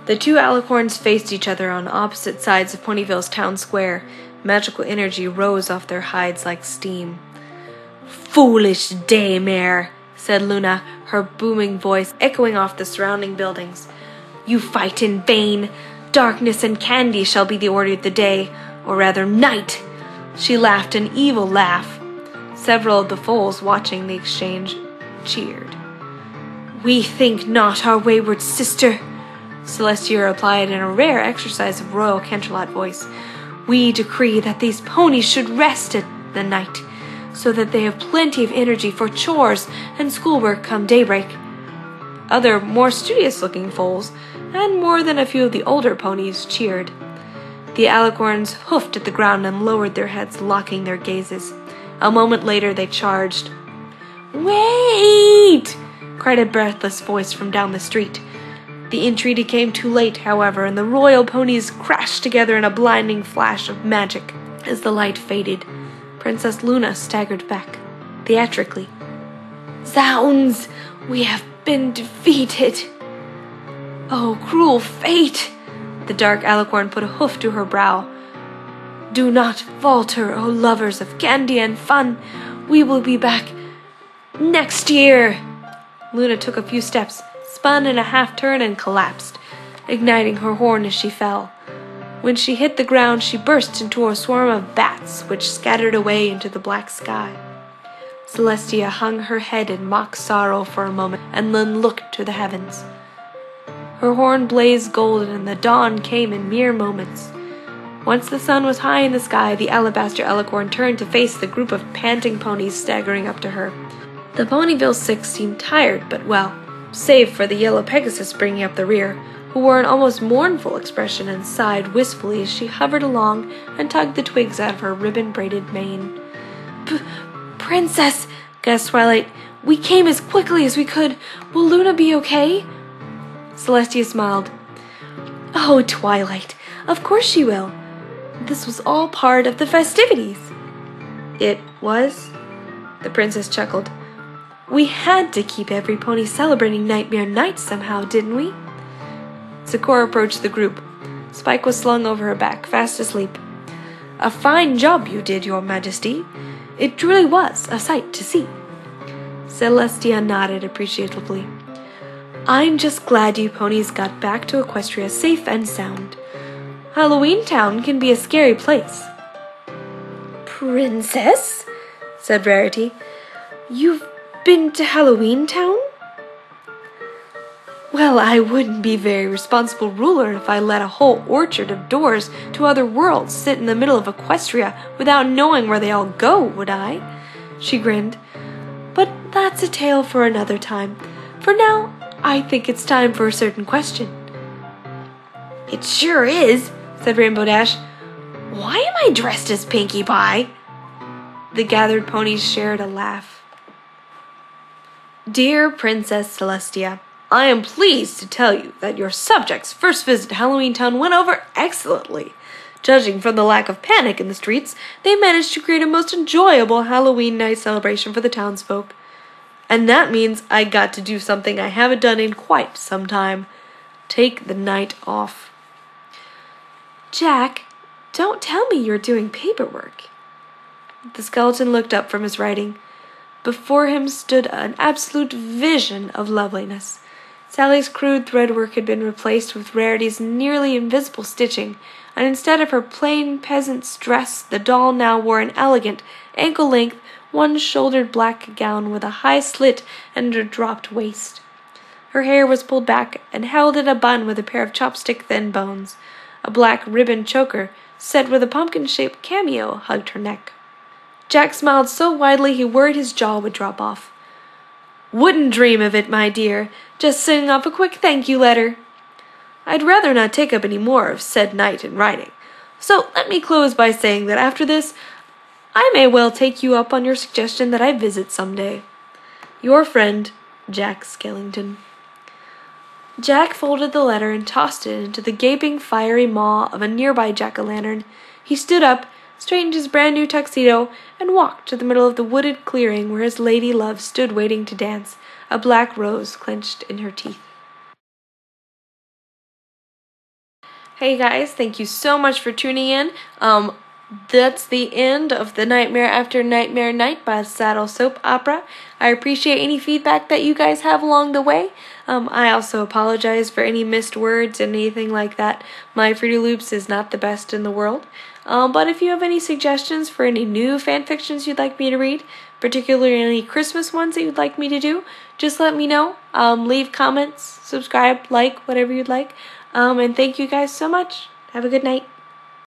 The two alicorns faced each other on opposite sides of Ponyville's town square. Magical energy rose off their hides like steam. "Foolish daymare," said Luna, her booming voice echoing off the surrounding buildings. "You fight in vain. Darkness and candy shall be the order of the day, or rather night." She laughed an evil laugh. Several of the foals watching the exchange cheered. "We think not, our wayward sister," Celestia replied in a rare exercise of royal Canterlot voice. "We decree that these ponies should rest at the night, so that they have plenty of energy for chores and schoolwork come daybreak." Other, more studious-looking foals, and more than a few of the older ponies, cheered. The alicorns hoofed at the ground and lowered their heads, locking their gazes. A moment later they charged. "Wait!" cried a breathless voice from down the street. The entreaty came too late, however, and the royal ponies crashed together in a blinding flash of magic. As the light faded, Princess Luna staggered back, theatrically. "Zounds! We have been defeated!" "Oh, cruel fate!" The dark alicorn put a hoof to her brow. "Do not falter, O lovers of candy and fun! We will be back next year!" Luna took a few steps, spun in a half-turn and collapsed, igniting her horn as she fell. When she hit the ground, she burst into a swarm of bats, which scattered away into the black sky. Celestia hung her head in mock sorrow for a moment, and then looked to the heavens. Her horn blazed golden, and the dawn came in mere moments. Once the sun was high in the sky, the alabaster alicorn turned to face the group of panting ponies staggering up to her. The Ponyville Six seemed tired but well, save for the yellow Pegasus bringing up the rear, who wore an almost mournful expression and sighed wistfully as she hovered along and tugged the twigs out of her ribbon-braided mane. "Princess," gasped Twilight, "we came as quickly as we could. Will Luna be okay?" Celestia smiled. "Oh, Twilight, of course she will. This was all part of the festivities." "It was?" The princess chuckled. "We had to keep every pony celebrating Nightmare Night somehow, didn't we?" Zecora approached the group. Spike was slung over her back, fast asleep. "A fine job you did, Your Majesty. It truly was a sight to see." Celestia nodded appreciatively. "I'm just glad you ponies got back to Equestria safe and sound. Halloween Town can be a scary place." "Princess," said Rarity, "you've been to Halloween Town?" "Well, I wouldn't be very responsible ruler if I let a whole orchard of doors to other worlds sit in the middle of Equestria without knowing where they all go, would I?" She grinned. "But that's a tale for another time. For now, I think it's time for a certain question." "It sure is," said Rainbow Dash. "Why am I dressed as Pinkie Pie?" The gathered ponies shared a laugh. "Dear Princess Celestia, I am pleased to tell you that your subjects' first visit to Halloween Town went over excellently. Judging from the lack of panic in the streets, they managed to create a most enjoyable Halloween night celebration for the townsfolk. And that means I got to do something I haven't done in quite some time. Take the night off." "Jack, don't tell me you're doing paperwork." The skeleton looked up from his writing. Before him stood an absolute vision of loveliness. Sally's crude threadwork had been replaced with Rarity's nearly invisible stitching, and instead of her plain peasant's dress, the doll now wore an elegant, ankle-length, one-shouldered black gown with a high slit and a dropped waist. Her hair was pulled back and held in a bun with a pair of chopstick-thin bones. A black ribbon choker, set with a pumpkin-shaped cameo, hugged her neck. Jack smiled so widely he worried his jaw would drop off. "Wouldn't dream of it, my dear. Just sending off a quick thank-you letter." "I'd rather not take up any more of said night in writing. So let me close by saying that after this, I may well take you up on your suggestion that I visit some day. Your friend, Jack Skellington." Jack folded the letter and tossed it into the gaping, fiery maw of a nearby jack-o'-lantern. He stood up, straightened his brand-new tuxedo, and walked to the middle of the wooded clearing where his lady love stood waiting to dance, a black rose clenched in her teeth. Hey guys, thank you so much for tuning in. That's the end of The Nightmare After Nightmare Night by Saddlesoap Opera. I appreciate any feedback that you guys have along the way. I also apologize for any missed words and anything like that. My Fruity Loops is not the best in the world. But if you have any suggestions for any new fanfictions you'd like me to read, particularly any Christmas ones that you'd like me to do, just let me know. Leave comments, subscribe, like, whatever you'd like. And thank you guys so much. Have a good night.